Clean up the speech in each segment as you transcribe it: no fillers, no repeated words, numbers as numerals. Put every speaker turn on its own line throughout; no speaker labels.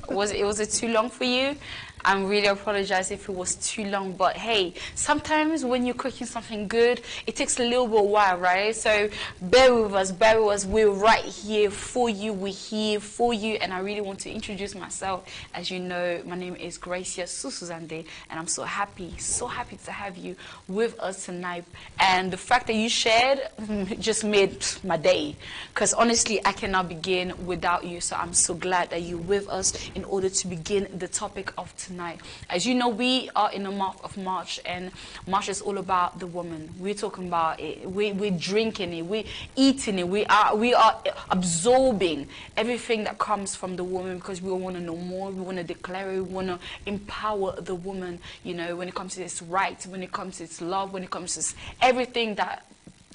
Was it too long for you? I'm really apologize if it was too long, but hey, sometimes when you're cooking something good, it takes a little bit while, right? So bear with us, bear with us. We're right here for you. We're here for you, and I really want to introduce myself. As you know, my name is Gracia Susuzande, and I'm so happy to have you with us tonight. And the fact that you shared just made my day, because honestly, I cannot begin without you. So I'm so glad that you're with us in order to begin the topic of tonight. As you know, we are in the month of March, and March is all about the woman. We're talking about it. We're drinking it. We're eating it. We are absorbing everything that comes from the woman, because we want to know more. We want to declare it. We want to empower the woman, you know, when it comes to its rights, when it comes to its love, when it comes to everything that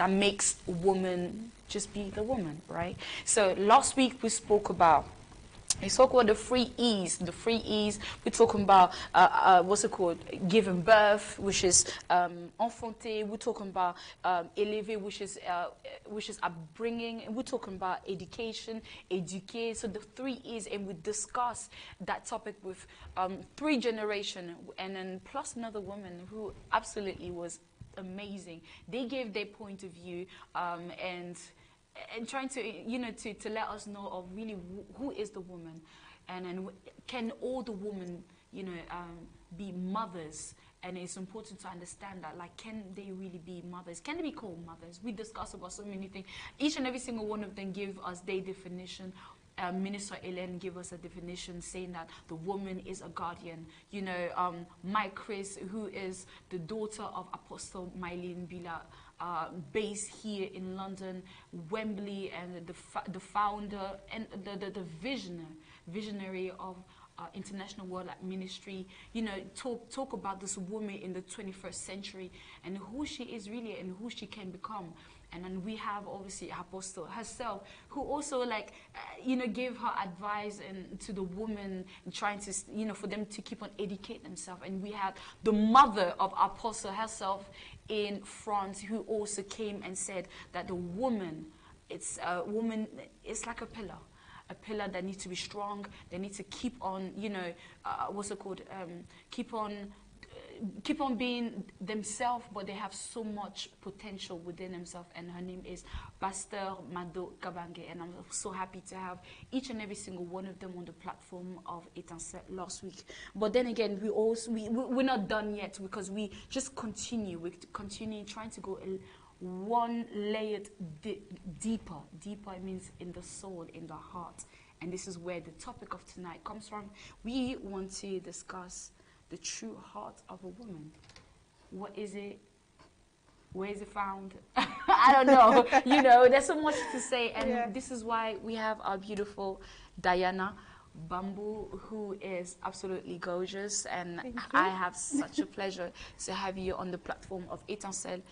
makes a woman just be the woman, right? So last week we spoke about the 3 E's. The 3 E's, we're talking about, what's it called? Giving birth, which is enfanter. We're talking about élever, which is upbringing. And we're talking about education, educate. So the 3 E's, and we discuss that topic with 3 generations, and then plus another woman who absolutely was amazing. They gave their point of view, and trying to, you know, to let us know of really who is the woman, and can all the women, you know, be mothers. And it's important to understand that, like, can they really be mothers? Can they be called mothers? We discuss about so many things. Each and every single one of them give us their definition. Minister Ellen gave us a definition saying that the woman is a guardian. You know, Mike Chris, who is the daughter of Apostle Mylene Bila, based here in London, Wembley, and the founder and the visionary of International World Ministry. You know, talk about this woman in the 21st century and who she is really and who she can become. And then we have obviously Apostle herself, who also, like, you know, gave her advice and to the woman, and trying to, you know, for them to keep on educate themselves. And we had the mother of Apostle herself in France, who also came and said that the woman, it's like a pillar that needs to be strong. They need to keep on, you know, keep on being themselves, but they have so much potential within themselves. And her name is Pastor Mado Kabange, and I'm so happy to have each and every single one of them on the platform of ETINCELLE last week. But then again, we're not done yet, because we just continue. We continue trying to go one layer deeper. Deeper, it means in the soul, in the heart. And this is where the topic of tonight comes from. We want to discuss the true heart of a woman. What is it? Where is it found? I don't know. You know, there's so much to say. And This is why we have our beautiful Diana Bambu, who is absolutely gorgeous. And I have such a pleasure to have you on the platform of ETINCELLE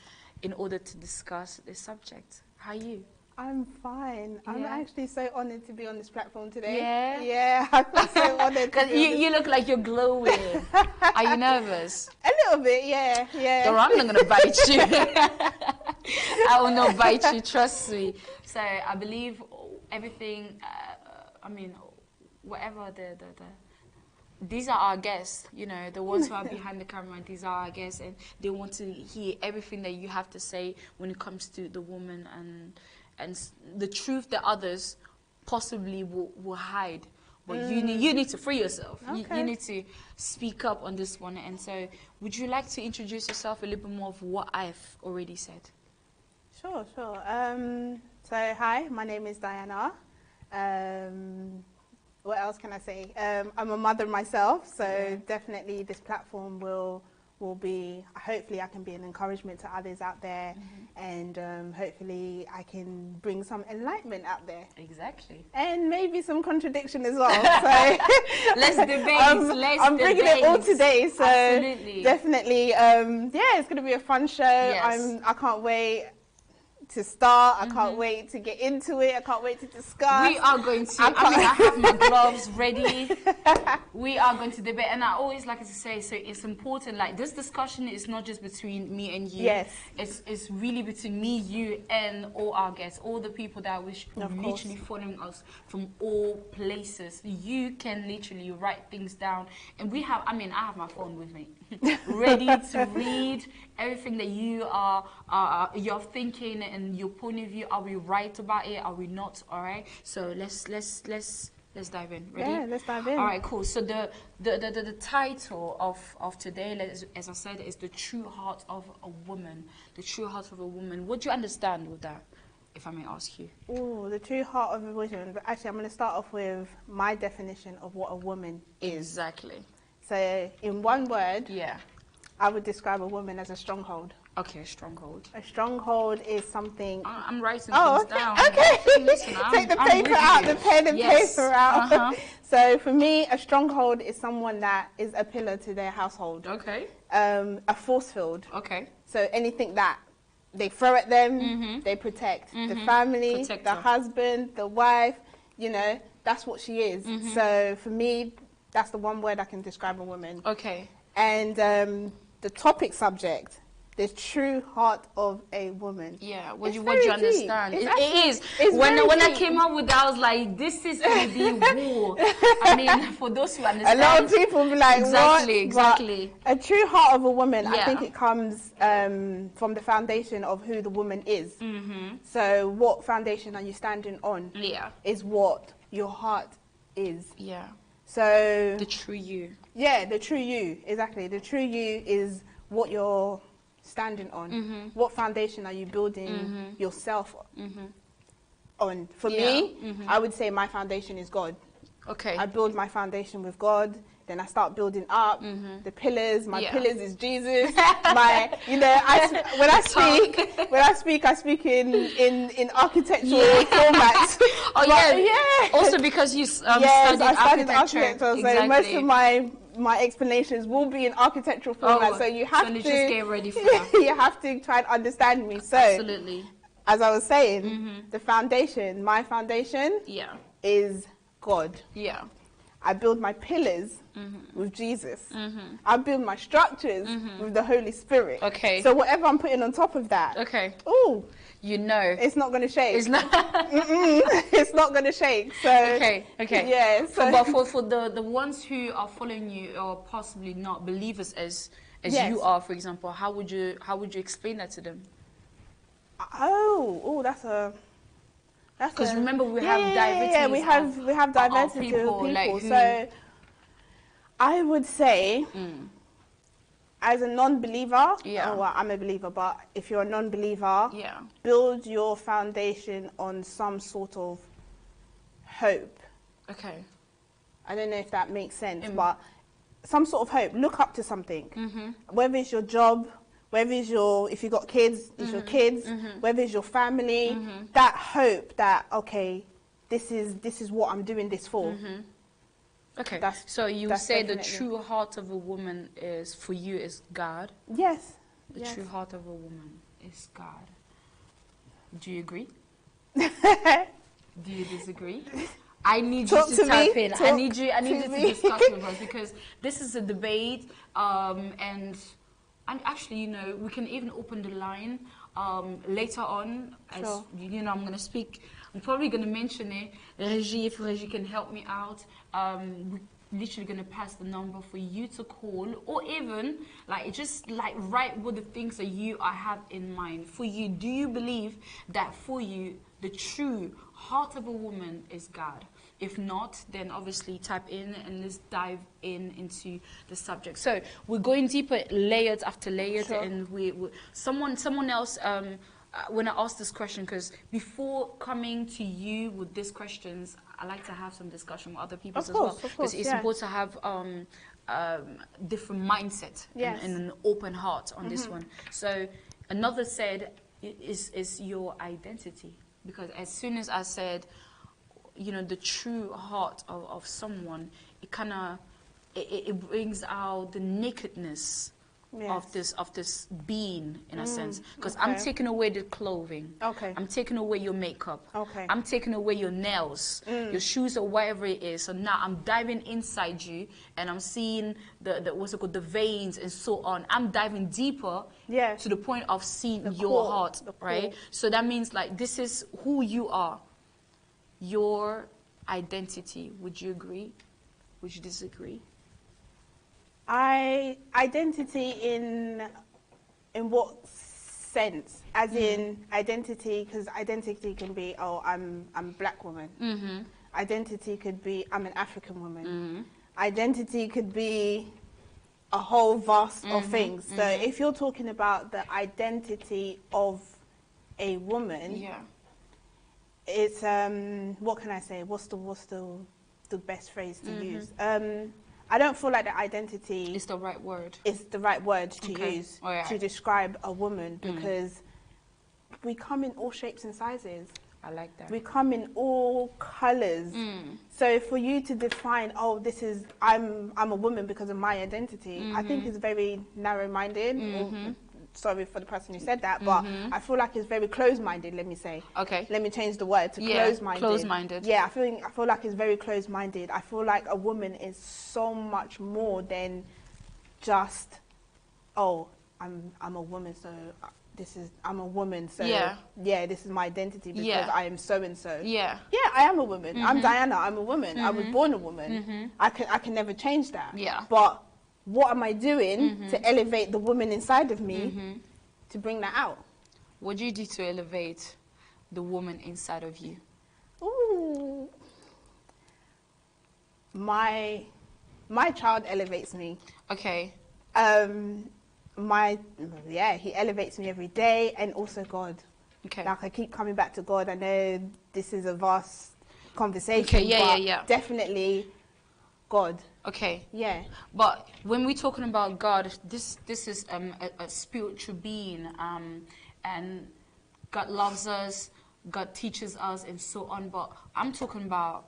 in order to discuss this subject. How are you?
I'm fine. I'm actually so honored to be on this platform today.
Yeah?
Yeah, I feel so honored.
Because you look like you're glowing. Are you nervous?
A little bit, yeah.
Don't, I'm not going to bite you. I will not bite you, trust me. So I believe everything, I mean, whatever these are our guests, you know, the ones who are behind the camera, these are our guests, and they want to hear everything that you have to say when it comes to the woman and the truth that others possibly will hide. But you need to free yourself.
Okay.
You need to speak up on this one. And so would you like to introduce yourself a little bit more of what I've already said?
Sure. So hi, my name is Diana. What else can I say? I'm a mother myself, so definitely this platform will be, hopefully I can be an encouragement to others out there, and hopefully I can bring some enlightenment out there.
Exactly.
And maybe some contradiction as well. So
let's debate.
I'm bringing it all today, so
absolutely.
Definitely, it's going to be a fun show.
Yes.
I can't wait to start. I can't wait to get into it. I can't wait to discuss.
We are going to, I have my gloves ready. We are going to debate. And I always like to say, so it's important, like this discussion is not just between me and you.
Yes.
It's really between me, you, and all our guests, all the people that are literally following us from all places. You can literally write things down. And we have, I have my phone with me, ready to read everything that you're thinking and your point of view. Are we right about it? Are we not? All right. So let's dive in. Ready?
Yeah, let's dive in.
All right, cool. So the title of today, as I said, is the true heart of a woman. The true heart of a woman. What do you understand with that, if I may ask you?
Oh, the true heart of a woman. But actually, I'm going to start off with my definition of what a woman is.
Exactly.
So, in one word,
yeah,
I would describe a woman as a stronghold.
Okay, stronghold.
A stronghold is something...
I'm writing things down.
Okay.
Listen,
Take the paper out, the pen and paper out. So for me, a stronghold is someone that is a pillar to their household.
Okay.
A force field.
Okay.
So anything that they throw at them, they protect. The family, the husband, the wife, you know, that's what she is. So for me, that's the one word I can describe a woman.
Okay.
And the topic subject, the true heart of a woman.
Yeah, what do you understand? It is.
It's
when I came up with that, I was like, this is going to be war. I mean, for those who understand.
A lot of people will be like,
exactly,
what?
Exactly.
But a true heart of a woman, I think it comes from the foundation of who the woman is. So what foundation are you standing on? Yeah. Is what your heart is. Yeah. So... the true you. Yeah, the true you. Exactly. The true you is what you're standing on. What foundation are you building yourself on? For me, I would say my foundation is God. Okay. I build my foundation with God. Then I start building up the pillars. My pillars is Jesus. When I speak in architectural formats.
Also because you studied architecture.
So most of my explanations will be in architectural format. So you have to
just get ready for that.
You have to try and understand me. So
absolutely.
As I was saying, the foundation, my foundation, is God. Yeah. I build my pillars with Jesus. I build my structures with the Holy Spirit. Okay. So whatever I'm putting on top of that, ooh,
you know,
it's not going to shake. It's not. It's not going to shake. So
okay.
Yeah. So
but for the ones who are following you or possibly not believers as you are, for example, how would you explain that to them?
Oh, because
remember we have diversity.
Yeah, we have diversity of people.
Like
so I would say, as a non-believer, well, I'm a believer, but if you're a non-believer, build your foundation on some sort of hope. Okay. I don't know if that makes sense, but some sort of hope. Look up to something. Whether it's your job, whether it's if you've got kids, it's your kids, whether it's your family, that hope that, okay, this is what I'm doing this for.
Okay, so you say the true heart of a woman is, for you, is God?
Yes.
The true heart of a woman is God. Do you agree?
Do
you disagree? I need you to tap in. I need you to discuss with us, because this is a debate, and actually, you know, we can even open the line later on. As you know, I'm going to speak. I'm probably going to mention it. Regie, if Regie can help me out, we're literally going to pass the number for you to call, or even just write what the things that you have in mind. For you, do you believe that for you the true heart of a woman is God? If not, then obviously tap in and let's dive into the subject. So we're going deeper, layers after layers, and someone else. When I asked this question, because before coming to you with these questions, I like to have some discussion with other people as well, because it's important to have different mindset and an open heart on this one. So another said is your identity, because as soon as I said, you know, the true heart of someone, it kind of it brings out the nakedness of this being, in a sense, because
okay.
I'm taking away the clothing.
Okay.
I'm taking away your makeup.
Okay.
I'm taking away your nails, your shoes, or whatever it is. So now I'm diving inside you, and I'm seeing the what's it called, the veins and so on. I'm diving deeper to the point of seeing your heart, right? So that means like this is who you are, your identity. Would you agree? Would you disagree?
Identity in what sense? As in identity, because identity can be, oh, I'm a black woman. Identity could be, I'm an African woman. Identity could be a whole vast of things. So if you're talking about the identity of a woman, it's what can I say? What's the best phrase to use? I don't feel like the identity
is the right word.
Is the right word to use to describe a woman, because we come in all shapes and sizes.
I like that.
We come in all colours. So for you to define, oh, this is I'm a woman because of my identity, I think is very narrow-minded. Sorry for the person who said that, but I feel like it's very closed-minded, let me say.
Okay.
Let me change the word to closed-minded.
Closed-minded.
Yeah, I feel like it's very closed-minded. I feel like a woman is so much more than just, oh, I'm a woman, so I'm a woman, so this is my identity because I am so-and-so. Yeah, I am a woman. I'm Diana, I'm a woman. I was born a woman. I can never change that. But what am I doing to elevate the woman inside of me to bring that out?
What do you do to elevate the woman inside of you?
Ooh. My child elevates me.
Okay.
He elevates me every day, and also God. Okay. Like, I keep coming back to God. I know this is a vast conversation. Okay, definitely God.
Okay.
Yeah.
But when we're talking about God, this is a spiritual being, and God loves us, God teaches us, and so on. But I'm talking about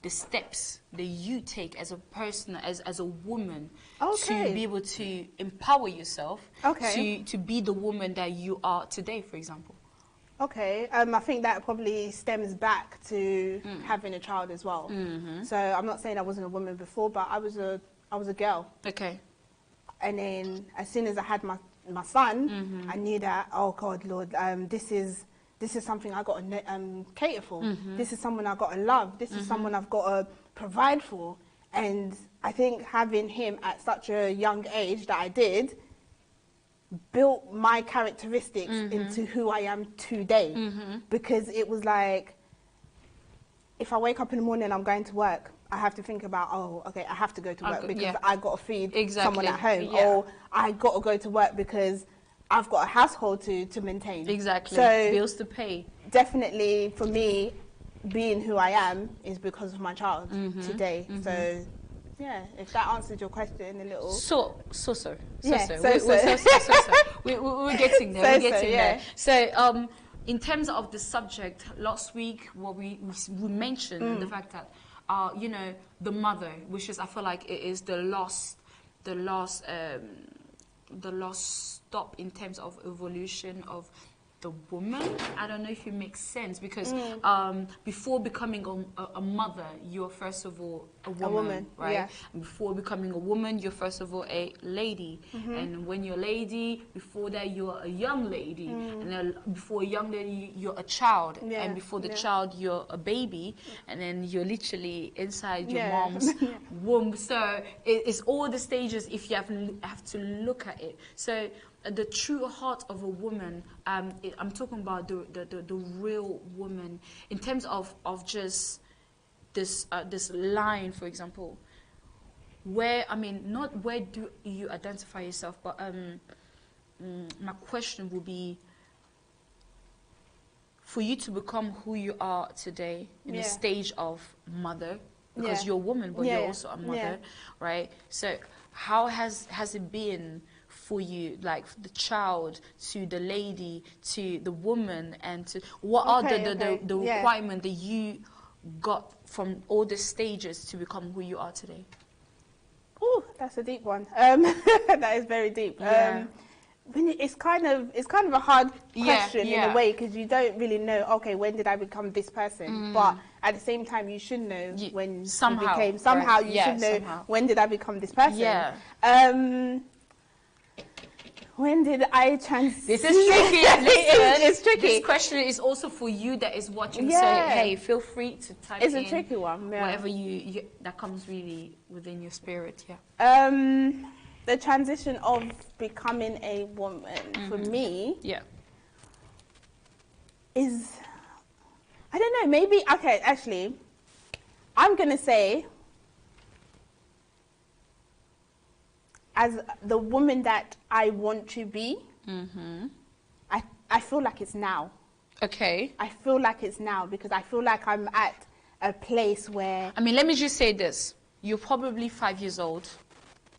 the steps that you take as a person, as a woman, to be able to empower yourself, to be the woman that you are today, for example.
Okay, I think that probably stems back to having a child as well. So I'm not saying I wasn't a woman before, but I was a girl.
Okay.
And then as soon as I had my son, I knew that, oh God, Lord, this is something I got to cater for. This is someone I got to love. This is someone I've got to provide for. And I think having him at such a young age that I did built my characteristics into who I am today. Because it was like, if I wake up in the morning and I'm going to work, I have to think about, oh, okay, I have to go to work because I got to feed someone at home. Or I got to go to work because I've got a household to maintain.
Exactly.
So
bills to pay.
Definitely, for me, being who I am is because of my child today. So, yeah, if that answered your question a little.
We're getting there. We're getting there. So, in terms of the subject, last week, what we mentioned the fact that, you know, the mother, which is, I feel like it is the last stop in terms of evolution of the woman. I don't know if it makes sense, because before becoming a mother, you're first of all a woman, right? Yeah. And before becoming a woman, you're first of all a lady. And when you're a lady, before that you're a young lady. And then before a young lady, you're a child. And before the child, you're a baby. And then you're literally inside your mom's womb. So it's all the stages if you have to look at it. So the true heart of a woman, I'm talking about the real woman in terms of just this line, for example, where, I mean, not where do you identify yourself, but my question would be, for you to become who you are today in the stage of mother, because you're a woman, but you're also a mother, right? So how has it been for you, like the child to the lady to the woman, and to what are the requirement that you got from all the stages to become who you are today?
Oh, that's a deep one. That is very deep.
Yeah.
It's kind of a hard question
Yeah.
in a way, because you don't really know, okay, when did I become this person? But at the same time, you should know when
somehow,
you became.
right.
Somehow you
Yeah,
should know,
somehow.
when did I become this person?
Yeah.
When did I transition?
This is tricky.
It's tricky.
This question is also for you that is watching.
Yeah.
So hey, feel free to type
It's
in
a tricky one. Yeah.
whatever you that comes really within your spirit. Yeah.
The transition of becoming a woman for me
Yeah.
is, I don't know, maybe, okay, actually, I'm going to say, as the woman that I want to be, I feel like it's now.
Okay.
I feel like it's now, because I feel like I'm at a place where...
I mean, let me just say this. You're probably 5 years old,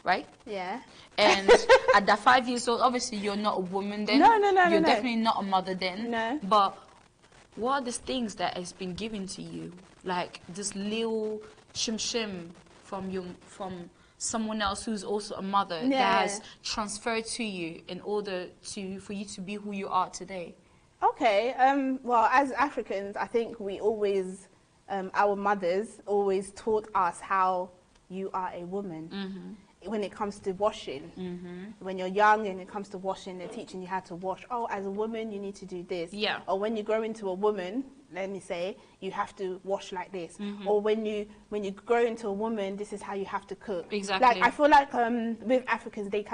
right?
Yeah.
And at that 5 years old, obviously you're not a woman then.
No.
You're definitely not a mother then.
No.
But what are the things that has been given to you? Like this little shim from someone else who's also a mother that has transferred to you in order for you to be who you are today.
Okay. Well, as Africans, I think we always, our mothers always taught us how you are a woman. When it comes to washing, when you're young and it comes to washing, they're teaching you how to wash. Oh, as a woman, you need to do this.
Yeah.
Or when you grow into a woman, let me say, you have to wash like this. Or when you grow into a woman, this is how you have to cook.
Exactly.
Like, I feel like with Africans, they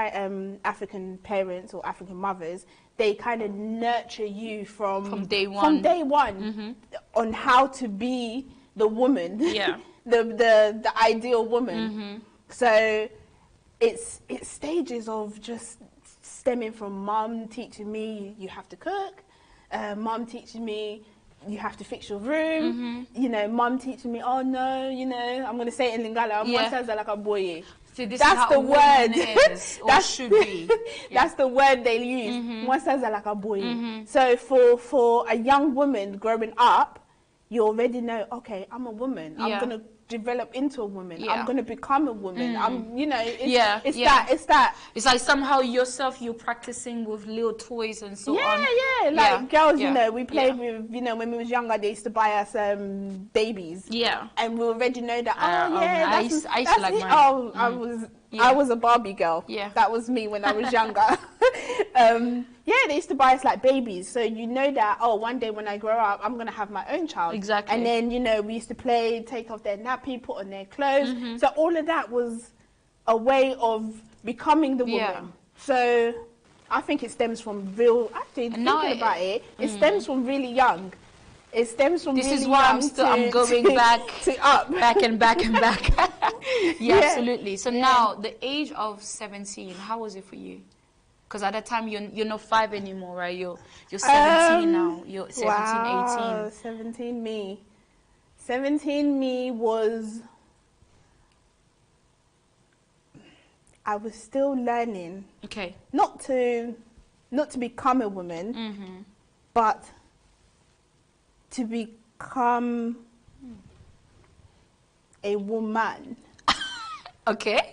African parents or African mothers, they kind of nurture you from
day one.
From day one, on how to be the woman.
Yeah.
the ideal woman. So it's stages of just stemming from mum teaching me you have to cook, mum teaching me you have to fix your room, you know, mum teaching me, oh no, you know, I'm going to say it in Lingala,
See, this
that's
is how
the
a woman
word.
is, or should be.
That's the word they use. So for a young woman growing up, you already know, okay, I'm a woman. I'm going to develop into a woman. I'm going to become a woman. I'm, you know, it's that.
It's like somehow yourself, you're practicing with little toys and so on.
Like girls, you know, we played with, you know, when we was younger, they used to buy us babies.
Yeah.
And we already know that,
I used to like mine.
Oh, I was a Barbie girl.
Yeah.
That was me when I was younger. They used to buy us like babies. So you know that, oh, one day when I grow up, I'm going to have my own child.
Exactly.
And then, you know, we used to play, take off their nappy, put on their clothes. So all of that was a way of becoming the woman.
Yeah.
So I think it stems from thinking about it, it stems from really young. It stems from
this
really
is why
young
I'm going back
to up.
back and back. Yeah, absolutely. So now the age of 17, how was it for you? Because at that time you're not 5 anymore, right? You're 17 now. You're 17,
wow,
18.
17 me was, I was still learning.
Okay.
Not to become a woman, but to become a woman.
Okay.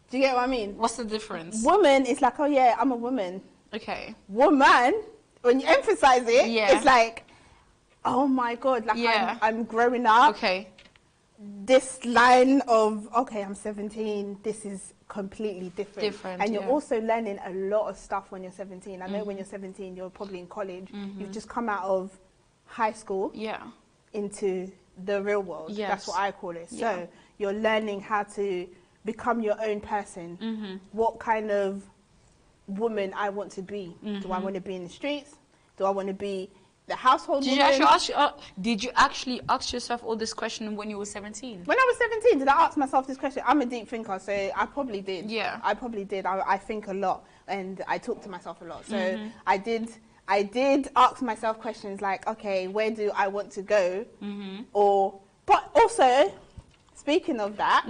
Do you get what I mean?
What's the difference?
Woman is like, oh yeah, I'm a woman.
Okay.
Woman, when you emphasize it, it's like, oh my God, like I'm growing up.
Okay.
This line of, okay, I'm 17, this is completely different. And you're also learning a lot of stuff when you're 17. I know when you're 17, you're probably in college. You've just come out of high school into the real world. That's what I call it. So you're learning how to become your own person. What kind of woman I want to be. Do I want to be in the streets? Do I want to be the household woman?
Did you actually ask yourself all this question when you were 17?
When I was 17, did I ask myself this question? I'm a deep thinker, so I probably did.
Yeah.
I probably did. I think a lot, and I talk to myself a lot. So I did ask myself questions like, okay, where do I want to go? But also, speaking of that,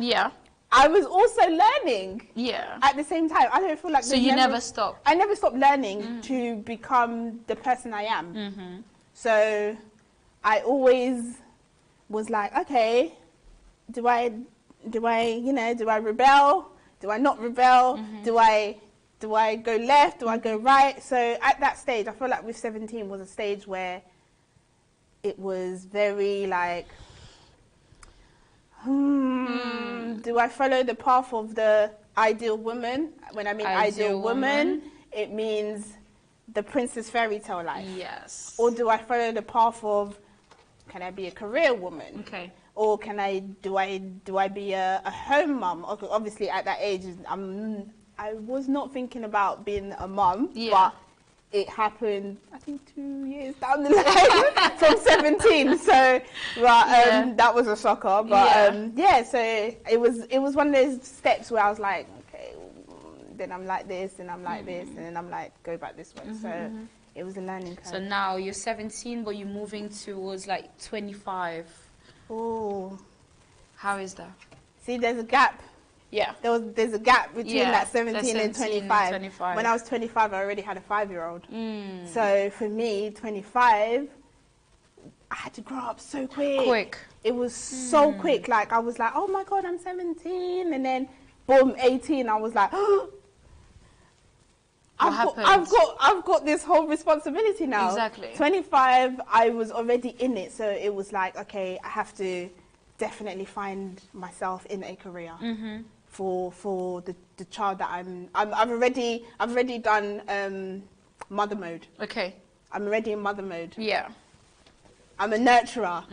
I was also learning. At the same time, I don't feel like.
So you never stopped.
I never stopped learning to become the person I am. So I always was like, okay, do I rebel? Do I not rebel? Do I go left? Do I go right? So at that stage, I feel like with 17 was a stage where it was very like, do I follow the path of the ideal woman? When I mean ideal woman, it means the princess fairy tale life.
Yes.
Or do I follow the path of, can I be a career woman?
Okay.
Or do I be a home mum? Obviously, at that age, I was not thinking about being a mum, but it happened, I think, 2 years down the line from 17. So, that was a shocker. But so it was one of those steps where I was like, okay, then I'm like this, and I'm like this, and then I'm like, go back this way. So it was a learning curve.
So now you're 17, but you're moving towards like 25.
Oh,
how is that?
See, there's a gap.
Yeah.
There's a gap between that 17 and 25.
25.
When I was 25, I already had a 5-year-old. So for me, 25, I had to grow up so quick. It was so quick. Like, I was like, oh my God, I'm 17. And then, boom, 18, I was like, oh, I've got this whole responsibility now.
Exactly.
25, I was already in it. So it was like, okay, I have to definitely find myself in a career. For the child that I've already done mother mode.
Okay.
I'm already in mother mode.
Yeah.
I'm a nurturer.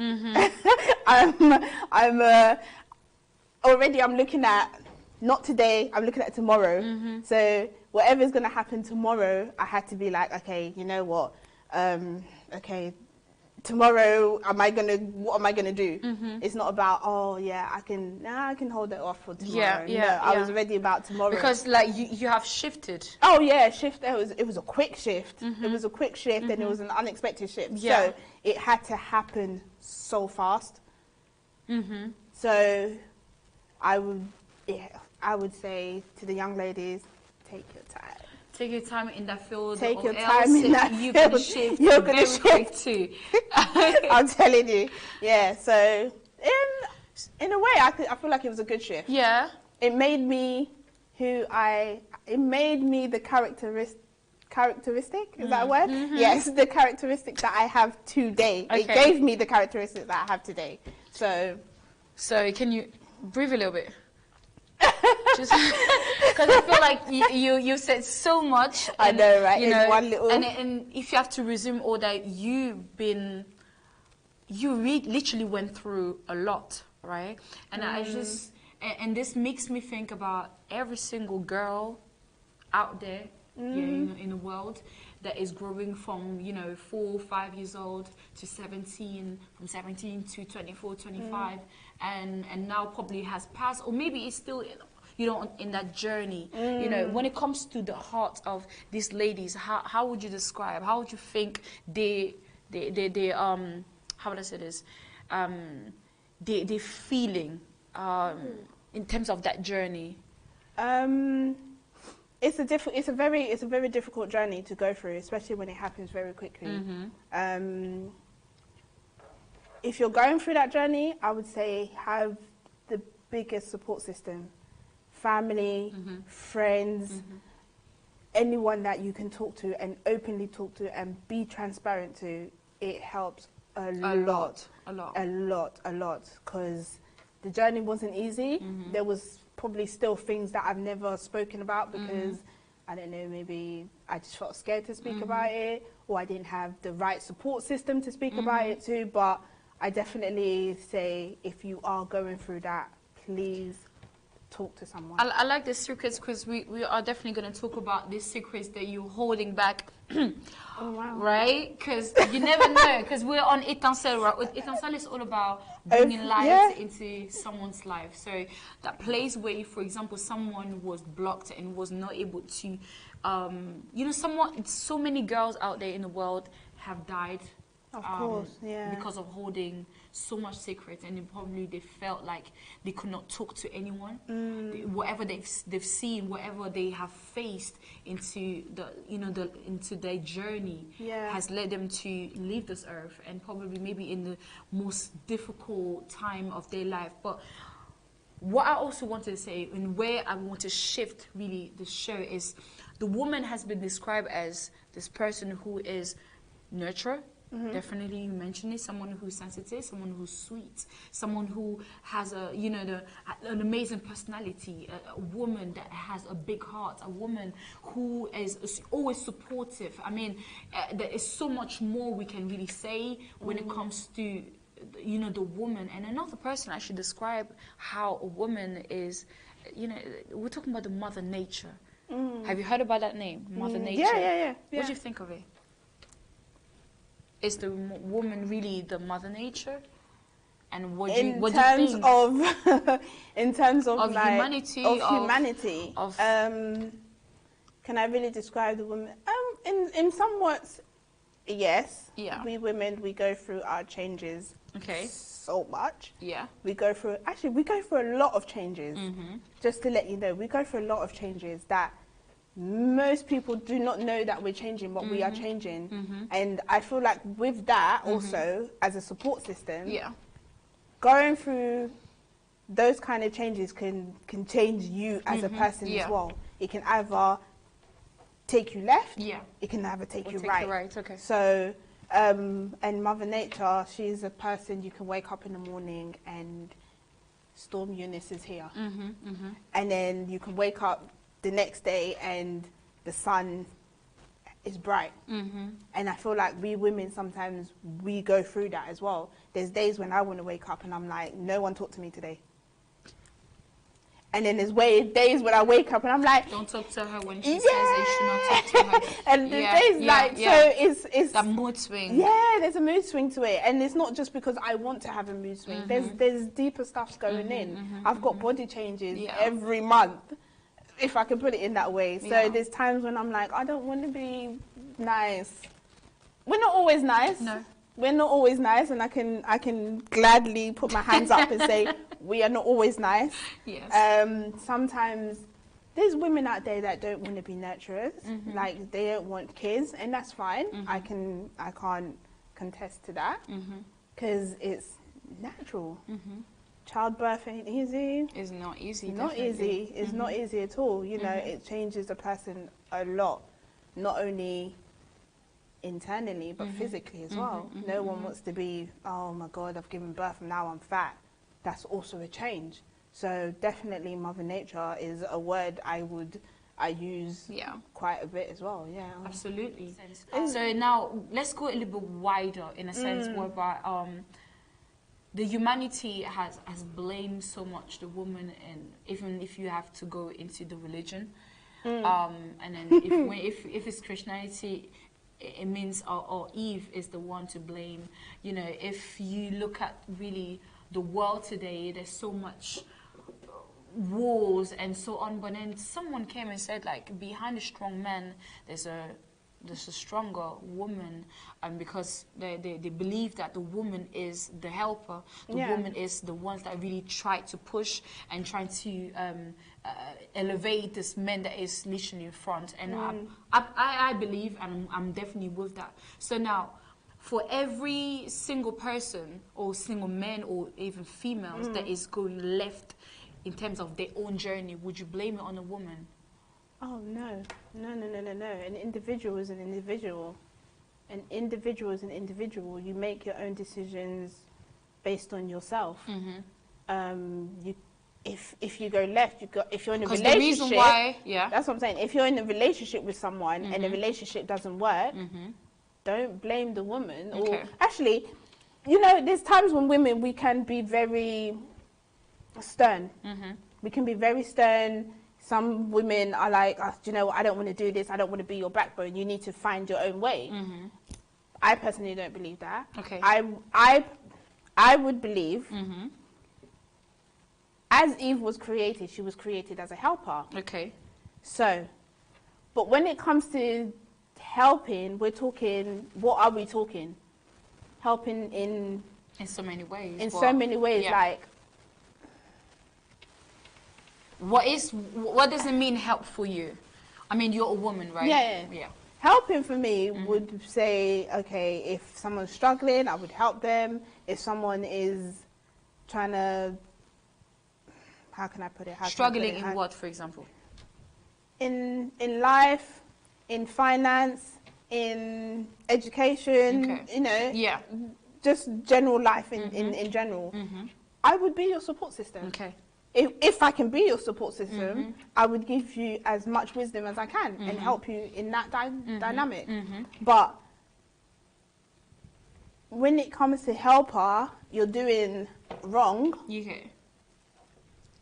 I'm looking at not today. I'm looking at tomorrow. So whatever's gonna happen tomorrow, I had to be like, okay, you know what? Okay. Tomorrow, what am I gonna do? It's not about, oh yeah, I can hold it off for tomorrow. I was already about tomorrow.
Because like you have shifted.
Oh yeah, it was a quick shift. It was a quick shift, and it was an unexpected shift. So it had to happen so fast. So I would say to the young ladies, take your time.
Take your time in that field.
Take your time in that
field.
You're going to shift
quick too.
I'm telling you. Yeah, so in a way, I feel like it was a good shift.
Yeah.
It made me it made me the characteristic, is that a word? Yes, the characteristic that I have today. Okay. It gave me the characteristic that I have today. So
can you breathe a little bit? Just because I feel like you said so much.
I know, right? You know, one little.
And if you have to resume all that, you literally went through a lot, right? And and this makes me think about every single girl out there, in the world that is growing from 4, 5 years old to 17, from 17 to 24, 25, and now probably has passed, or maybe it's still in that journey. When it comes to the heart of these ladies, how would you describe? How would you think they how would I say this? They feeling in terms of that journey.
It's a very difficult journey to go through, especially when it happens very quickly. If you're going through that journey, I would say have the biggest support system. Family, friends, anyone that you can talk to and openly talk to and be transparent to. It helps a lot. Because the journey wasn't easy. There was probably still things that I've never spoken about because I don't know, maybe I just felt scared to speak about it, or I didn't have the right support system to speak about it too. But I definitely say, if you are going through that, please talk to someone.
I like the secrets, because we are definitely going to talk about these secrets that you're holding back.
Oh, wow.
Right? Because you never know, because we're on ETINCELLE, right? ETINCELLE is all about bringing light into someone's life. So that place where, for example, someone was blocked and was not able to, so many girls out there in the world have died.
Of course,
because of holding so much secret, and they felt like they could not talk to anyone. Whatever they've seen, whatever they have faced into into their journey has led them to leave this earth, and probably maybe in the most difficult time of their life. But what I also wanted to say, and where I want to shift really the show, is the woman has been described as this person who is nurturer. Definitely, you mentioned it. Someone who's sensitive, someone who's sweet, someone who has a, you know, an amazing personality, a woman that has a big heart, a woman who is always supportive. I mean, there is so much more we can really say when it comes to, you know, the woman. And another person I should describe how a woman is, you know, we're talking about the Mother Nature. Have you heard about that name, Mother Nature?
Yeah.
What do you think of it? Is the woman really the Mother Nature? And what do you think?
In terms of like,
humanity,
can I really describe the woman? In somewhat, yes.
Yeah.
We women, we go through our changes.
Okay.
So much.
Yeah.
We go through a lot of changes. Just to let you know, we go through a lot of changes that most people do not know that we're changing, but we are changing. And I feel like with that also, as a support system, going through those kind of changes can change you as a person as well. It can either take you left, it can either take you right.
Okay.
So, and Mother Nature, she's a person you can wake up in the morning and Storm Eunice is here. And then you can wake up the next day and the sun is bright. And I feel like we women sometimes we go through that as well. There's days when I want to wake up and I'm like, no one talked to me today. And then there's days when I wake up and I'm like,
don't talk to her when she says you should not talk to her.
And the days so it's
that mood swing.
Yeah, there's a mood swing to it, and it's not just because I want to have a mood swing. There's deeper stuffs going in. I've got body changes every month, if I can put it in that way. So there's times when I'm like, I don't want to be nice. We're not always nice.
No.
We're not always nice, and I can gladly put my hands up and say we are not always nice.
Yes.
Sometimes there's women out there that don't want to be nurturers, like they don't want kids, and that's fine. I can't contest to that because it's natural. Childbirth ain't easy.
It's not easy.
It's not easy. It's not easy at all. You know, it changes a person a lot, not only internally but physically as well. No one wants to be, oh my God, I've given birth and now I'm fat. That's also a change. So definitely Mother Nature is a word I use quite a bit as well. Yeah,
absolutely. So now let's go a little bit wider in a sense whereby the humanity has blamed so much the woman, and even if you have to go into the religion, and then if it's Christianity, it means or Eve is the one to blame. You know, if you look at really the world today, there's so much wars and so on, but then someone came and said, like, behind a strong man there's a stronger woman, because they believe that the woman is the helper, the woman is the ones that really try to push and try to elevate this man that is literally in front. And I believe, and I'm definitely with that. So now, for every single person or single man or even females that is going left in terms of their own journey, would you blame it on a woman?
Oh, no. No. An individual is an individual. An individual is an individual. You make your own decisions based on yourself. If you go left, if you're in a relationship...
the reason why,
that's what I'm saying. If you're in a relationship with someone and the relationship doesn't work, don't blame the woman. Or actually, you know, there's times when women, we can be very stern. We can be very stern. Some women are like, oh, you know, I don't want to do this. I don't want to be your backbone. You need to find your own way. I personally don't believe that.
Okay.
I would believe, as Eve was created, she was created as a helper.
Okay.
So, but when it comes to helping, we're talking, what are we talking? Helping in
so many ways.
In so many ways, like...
What does it mean help for you? I mean, you're a woman, right?
Yeah. Helping for me would say, okay, if someone's struggling, I would help them. If someone is trying to, how can I put it? How
Struggling
can I put it?
in what, for example?
In life, in finance, in education, you know,
Yeah.
just general life in general. I would be your support system.
Okay.
If I can be your support system, I would give you as much wisdom as I can and help you in that dynamic. But when it comes to helper, you're doing wrong,
Okay.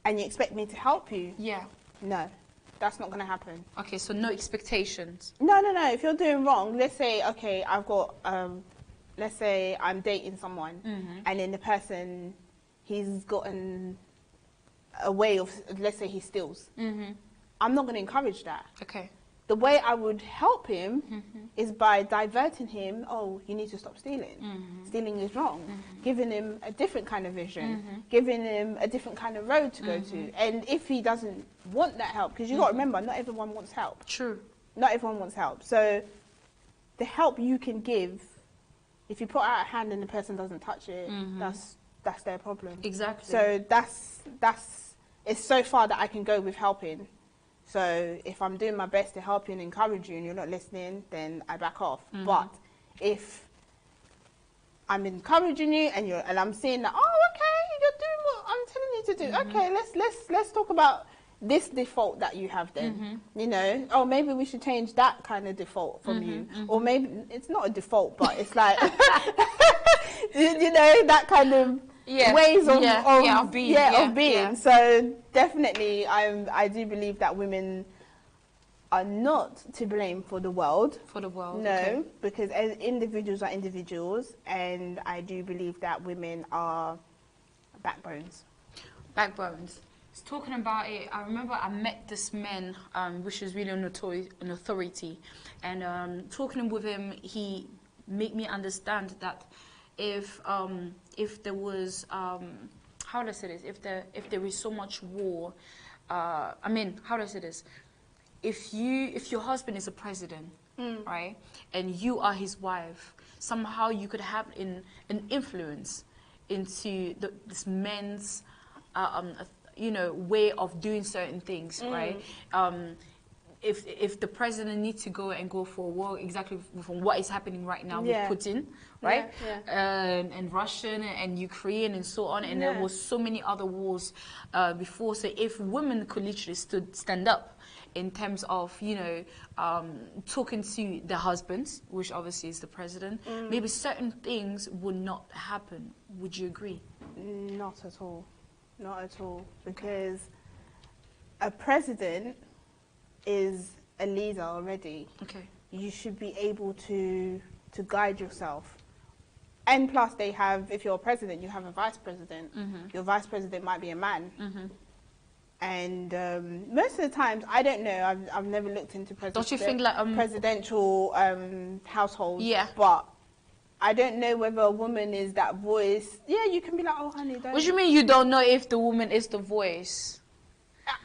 and you expect me to help you.
Yeah.
No, that's not going to happen.
Okay, so no expectations.
No. If you're doing wrong, let's say, okay, I've got, let's say I'm dating someone, and then the person, he's gotten a way of, let's say he steals. I'm not going to encourage that.
Okay.
The way I would help him is by diverting him. Oh, you need to stop stealing. Stealing is wrong. Giving him a different kind of vision. Giving him a different kind of road to go to. And if he doesn't want that help, because you got to remember, not everyone wants help.
True.
Not everyone wants help. So the help you can give, if you put out a hand and the person doesn't touch it, that's their problem.
Exactly.
So that's it's so far that I can go with helping. So if I'm doing my best to help you and encourage you and you're not listening, then I back off. But if I'm encouraging you and I'm seeing that, oh, okay, you're doing what I'm telling you to do. Okay, let's talk about this default that you have then. You know, oh, maybe we should change that kind of default from you. Or maybe it's not a default, but it's like, you know, that kind of ways of being. So definitely, I do believe that women are not to blame for the world. For the world, no, because as individuals are individuals, and I do believe that women are backbones.
Backbones. Talking about it, I remember I met this man, which is really an authority, and talking with him, he made me understand that if there was how do I say this? If there is so much war, I mean, how do I say this? If your husband is a president, right, and you are his wife, somehow you could have an influence into this man's you know, way of doing certain things, right? If the president needs to go for a war, exactly from what is happening right now with Putin, right? And Russian and Ukraine and so on, and there was so many other wars before. So if women could literally stand up in terms of, you know, talking to their husbands, which obviously is the president, maybe certain things would not happen. Would you agree?
Not at all. Not at all. Because a president is a leader already. Okay. You should be able to guide yourself. And plus they have, if you're a president, you have a vice president. Your vice president might be a man. And most of the times, I don't know, I've never looked into
Don't you think like
presidential households. Yeah. But I don't know whether a woman is that voice. Yeah, you can be like, oh, honey, don't.
What do you mean you don't know if the woman is the voice?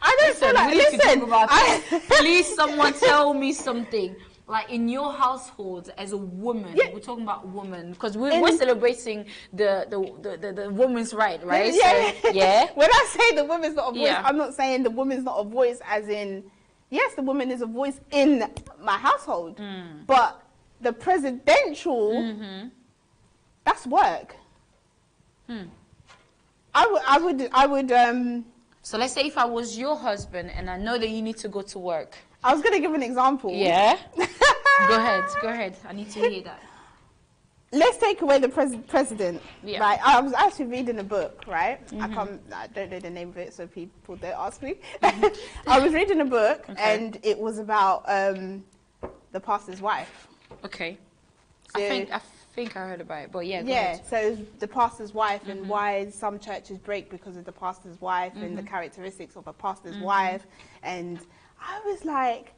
I don't feel like, listen.
Please, someone tell me something. Like in your household, as a woman, we're talking about woman because we're celebrating the woman's right?
Yeah.
So, yeah.
When I say the woman's not a voice, I'm not saying the woman's not a voice as in, yes, the woman is a voice in my household, but the presidential, that's work. I would.
So let's say if I was your husband and I know that you need to go to work.
I was going to give an example.
Yeah. Go ahead. I need to hear that.
Let's take away the president. Yeah. Right. I was actually reading a book, right? I don't know the name of it, so people don't ask me. I was reading a book, and it was about the pastor's wife.
Okay. So, I think I heard about it, but yeah. Go ahead.
So the pastor's wife and why some churches break because of the pastor's wife and the characteristics of a pastor's wife, and I was like,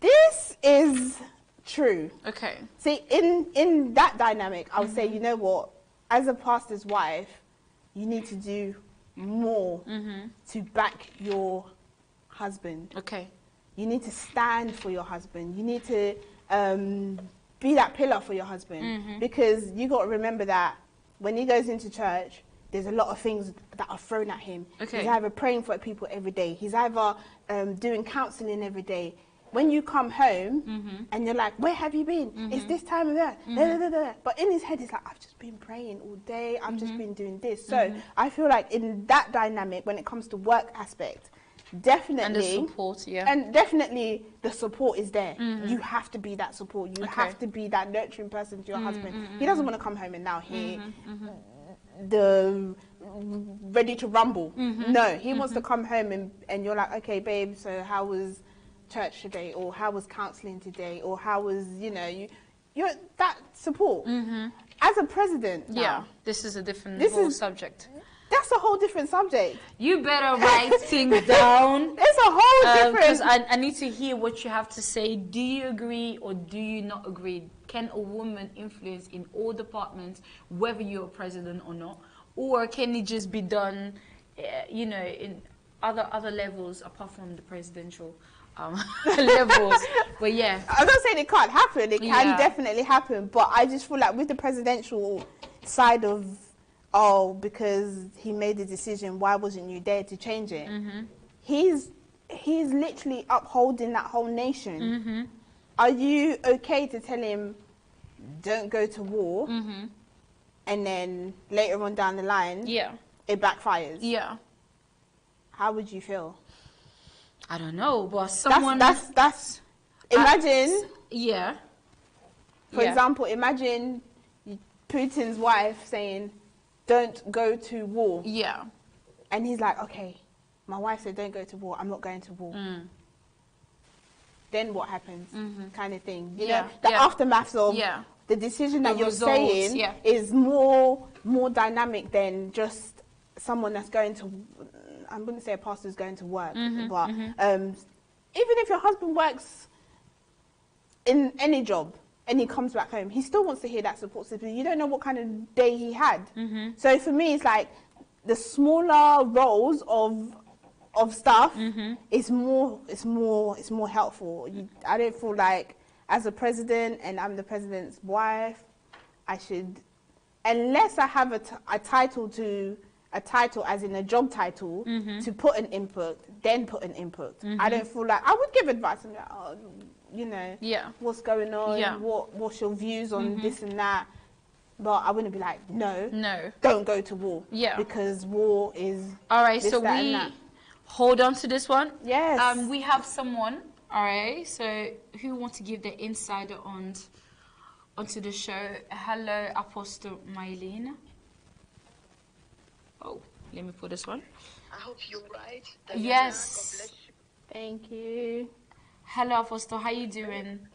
this is true. Okay. See, in that dynamic, I would say, you know what? As a pastor's wife, you need to do more to back your husband. Okay. You need to stand for your husband. You need to be that pillar for your husband. Because you got to remember that when he goes into church, there's a lot of things that are thrown at him.
Okay.
He's either praying for people every day. He's either doing counselling every day. When you come home and you're like, where have you been? It's this time of that. But in his head, he's like, I've just been praying all day. I've just been doing this. So I feel like in that dynamic, when it comes to work aspect, definitely.
And the support, yeah.
And definitely the support is there. You have to be that support. You have to be that nurturing person to your husband. He doesn't want to come home and now hear the ready to rumble. No, he wants to come home and you're like, okay, babe, so how was church today, or how was counselling today, or how was, you're that support. As a president now,
this is a different subject.
That's a whole different subject.
You better write things down.
It's a whole different...
Because I need to hear what you have to say. Do you agree or do you not agree? Can a woman influence in all departments, whether you're a president or not? Or can it just be done, in other levels apart from the presidential levels? But yeah.
I'm not saying it can't happen. It can definitely happen. But I just feel like with the presidential side of, because he made the decision, why wasn't you there to change it? He's literally upholding that whole nation. Are you okay to tell him, don't go to war, and then later on down the line, it backfires?
Yeah.
How would you feel?
I don't know, but someone...
That's imagine...
Yeah.
For example, imagine Putin's wife saying, don't go to war.
Yeah.
And he's like, okay, my wife said don't go to war, I'm not going to war. Then what happens? Kind of thing. You know, the aftermath of the decision that you're saying is more dynamic than just someone that's going to... I wouldn't say a pastor's going to work, but even if your husband works in any job and he comes back home, he still wants to hear that support system. You don't know what kind of day he had. So for me, it's like the smaller roles of stuff is more helpful. I don't feel like as a president and I'm the president's wife, I should, unless I have a title as in a job title to put an input, then put an input. I don't feel like, I would give advice and be like, what's going on, what's your views on this and that, but I wouldn't be like, no, don't go to war, because war is
all right.
This,
So
that,
we
and that.
hold on to this one.
Yes.
We have someone, all right, so who wants to give the insider onto the show. Hello, Apostle Mylene. Oh, let me put this one.
I hope you're right.
Yes.
God bless you.
Thank you.
Hello, Apostle. How you doing?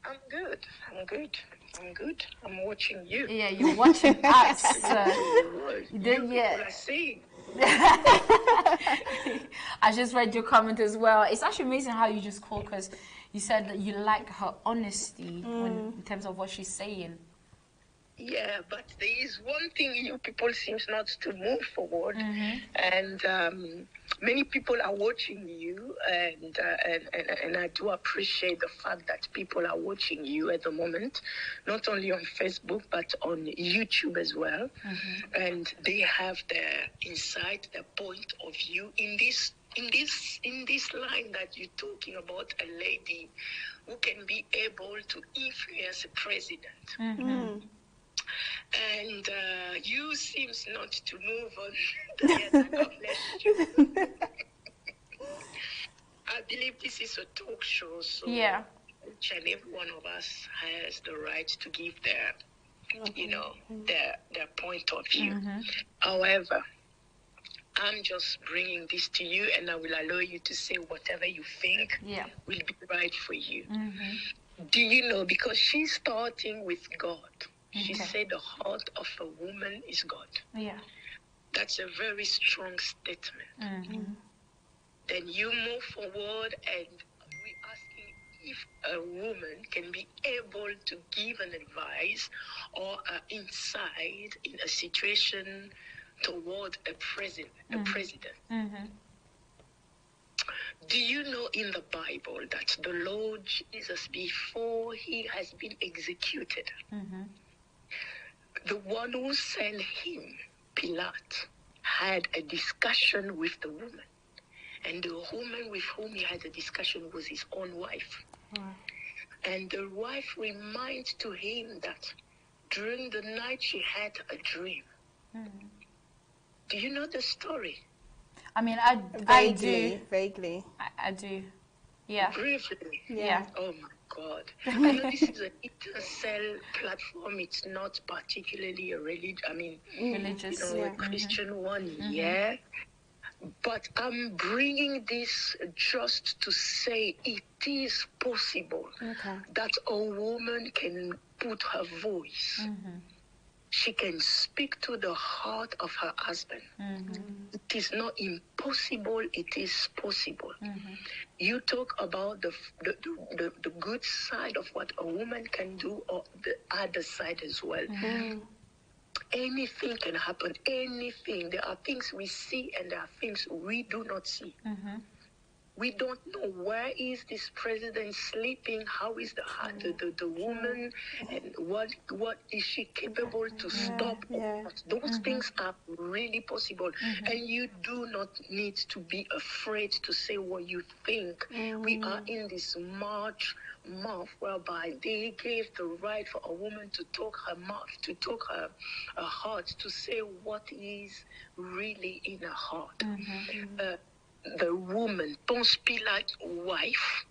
I'm good. I'm watching you.
Yeah, you're watching us. You did,
People are saying.
I just read your comment as well. It's actually amazing how you just called, because you said that you like her honesty in terms of what she's saying.
Yeah, but there is one thing you people seems not to move forward, and many people are watching you, and I do appreciate the fact that people are watching you at the moment, not only on Facebook but on YouTube as well, and they have their insight, their point of view in this line that you're talking about, a lady who can be able to influence a president. And you seems not to move on. Diana, God bless you. I believe this is a talk show, so each and every one of us has the right to give their, their point of view. However, I'm just bringing this to you, and I will allow you to say whatever you think will be right for you. Do you know, because she's starting with God. She said the heart of a woman is God.
Yeah.
That's a very strong statement. Then you move forward, and we're asking if a woman can be able to give an advice or insight in a situation toward a president. Do you know in the Bible that the Lord Jesus, before he has been executed, the one who sent him Pilate had a discussion with the woman. And the woman with whom he had a discussion was his own wife. And the wife reminds to him that during the night she had a dream. Do you know the story?
I mean, I do.
Vaguely.
I do. Yeah.
Briefly.
Yeah.
Oh my God. I know this is an ETINCELLE platform. It's not particularly a
Religious.
a Christian one. Yeah. But I'm bringing this just to say it is possible that a woman can put her voice. She can speak to the heart of her husband. It is not impossible, it is possible. You talk about the good side of what a woman can do, or the other side as well. Anything can happen, anything. There are things we see and there are things we do not see. We don't know where is this president sleeping, how is the woman, and what is she capable to stop. Those things are really possible. And you do not need to be afraid to say what you think. We are in this month whereby they gave the right for a woman to talk her mouth, to talk her heart, to say what is really in her heart. The woman, Ponce Pilate's wife,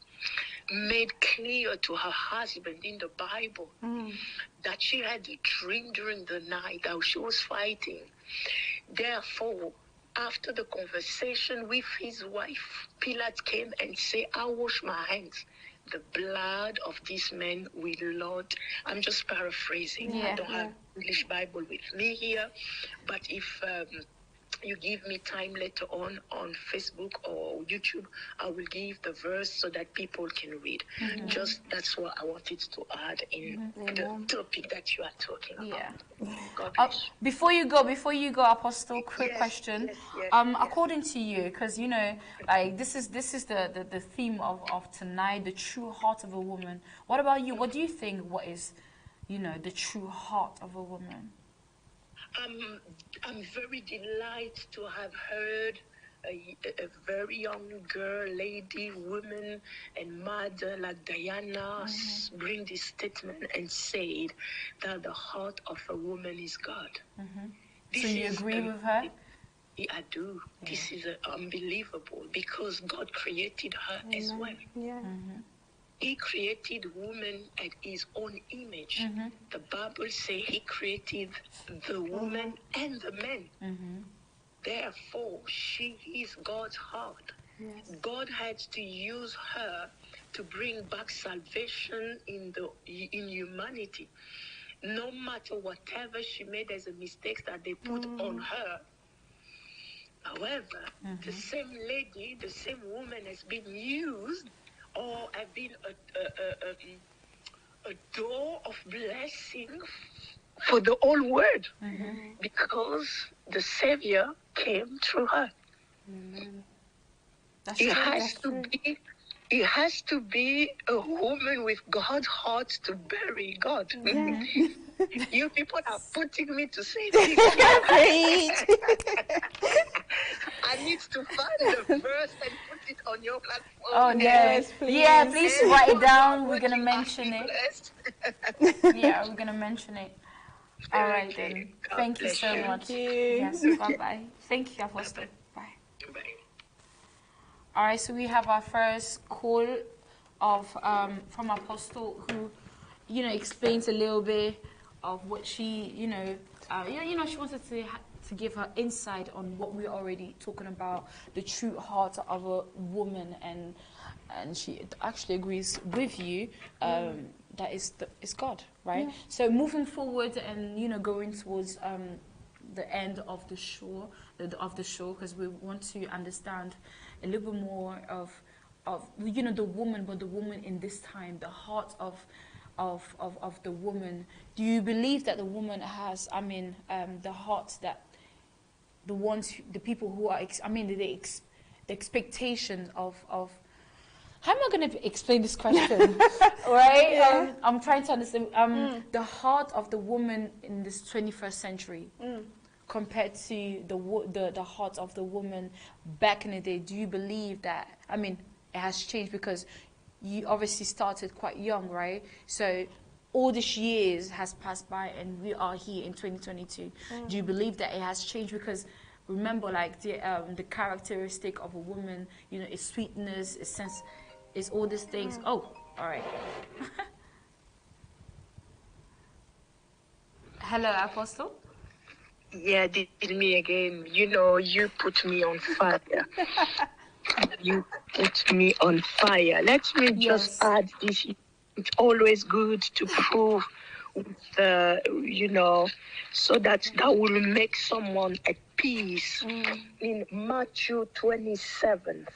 made clear to her husband in the Bible that she had a dream during the night, that she was fighting. Therefore, after the conversation with his wife, Pilate came and said, I wash my hands. The blood of this man will not. I'm just paraphrasing. I don't have English Bible with me here. But if you give me time later on Facebook or YouTube, I will give the verse so that people can read. Just that's what I wanted to add in the topic that you are talking about. God bless you.
Before you go, Apostle, quick question. According to you, because you know, like this is the theme of tonight, the true heart of a woman. What about you? What do you think? What is, you know, the true heart of a woman?
I'm very delighted to have heard a very young girl, lady, woman, and mother like Diana bring this statement and said that the heart of a woman is God.
So you agree with her?
Yeah, I do. This is unbelievable because God created her as well. He created woman at his own image. The Bible says he created the woman and the man. Therefore, she is God's heart. God had to use her to bring back salvation in humanity. No matter whatever she made as a mistake that they put on her. However, the same lady, the same woman has been used or have been a door of blessing for the whole world because the Savior came through her. It has to be a woman with God's heart to bury God. You people are putting me to say this. I need to find the verse and put it on your platform.
Oh, yes, please. Yeah, please write it down. We're going to mention it. Yeah, we're going to mention it. All right, then. Thank you so much.
Thank you.
Yes, bye-bye. Thank you, Apostle. Bye. All right, so we have our first call of from Apostle who, you know, explains a little bit of what she, she wanted to give her insight on what we're already talking about, the true heart of a woman, and she actually agrees with you that is God, right? Yeah. So moving forward and going towards the end of the show, because we want to understand a little bit more of the woman, but the woman in this time, the heart of the woman. Do you believe that the woman has, the heart that the people who are, the expectations of how am I going to explain this question? Right? Yeah. I'm trying to understand the heart of the woman in this 21st century. compared to the heart of the woman back in the day? Do you believe that, I mean, it has changed because you obviously started quite young, right? So all these years has passed by and we are here in 2022. Do you believe that it has changed? Because remember, like, the characteristic of a woman, you know, is sweetness, is sense, is all these things. Oh, all right. Hello, Apostle.
Yeah, this is me again. You know, you put me on fire. You put me on fire. Let me just add this. It's always good to prove, you know, so that will make someone at peace. In Matthew 27,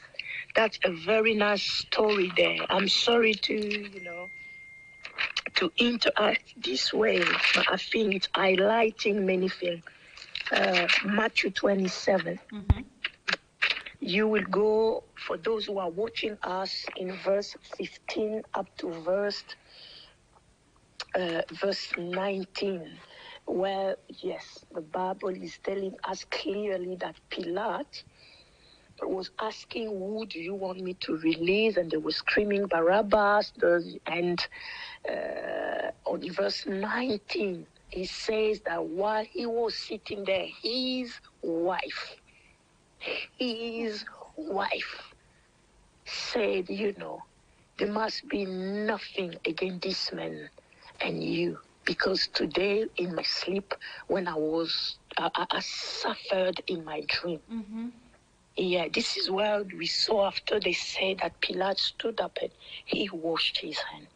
that's a very nice story there. I'm sorry to, you know, to interact this way, but I think it's highlighting many things. Matthew 27. You will go, for those who are watching us, in verse 15 up to verse 19, where, yes, the Bible is telling us clearly that Pilate was asking, who do you want me to release? And they were screaming Barabbas. And on verse 19, he says that while he was sitting there, his wife said, you know, there must be nothing against this man and you, because today in my sleep, when I suffered in my dream. Yeah, this is where we saw after they said that Pilate stood up and he washed his hand.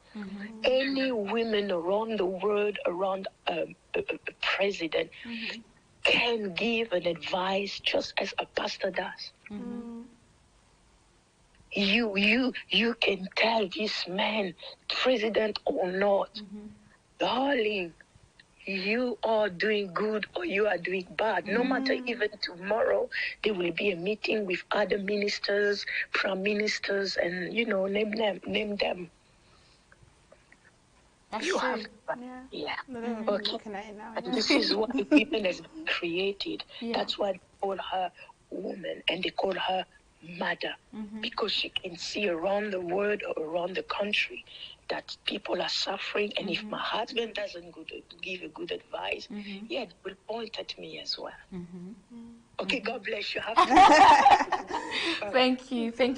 Any women around the world, around a president, can give an advice just as a pastor does. You can tell this man, president or not, darling, you are doing good or you are doing bad. No matter, even tomorrow, there will be a meeting with other ministers, prime ministers, and, you know, name them.
That's
You
true.
have,
Yeah.
okay.
Looking at it now,
And this is why women has been created.
Yeah.
That's why they call her woman and they call her mother, because she can see around the world or around the country that people are suffering. And if my husband doesn't give a good advice, yeah, they will point at me as well. Okay, God bless you.
Thank